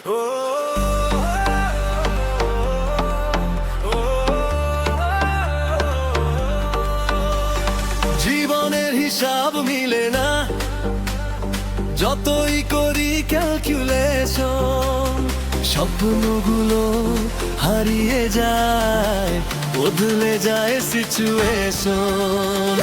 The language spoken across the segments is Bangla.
ও জীবনের হিসাব মিলে না, যতই করি ক্যালকুলেশন। স্বপ্নগুলো হারিয়ে যায়, বদলে যায় সিচুয়েশন।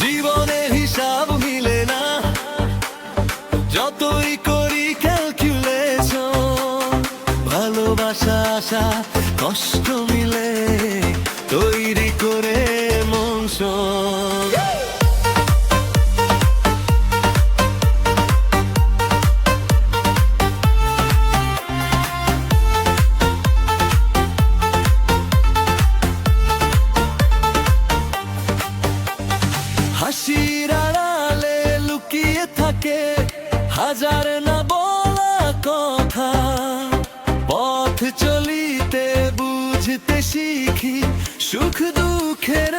জীবনের হিসাব মিলে না, যতই করি ক্যালকুলেশন। ভালোবাসা আশা কষ্ট মিলে তৈরি করে মনসন। হাসির আড়ালে লুকিয়ে থাকে হাজার না বলা কথা। পথ চলিতে বুঝতে শিখি সুখ দুঃখের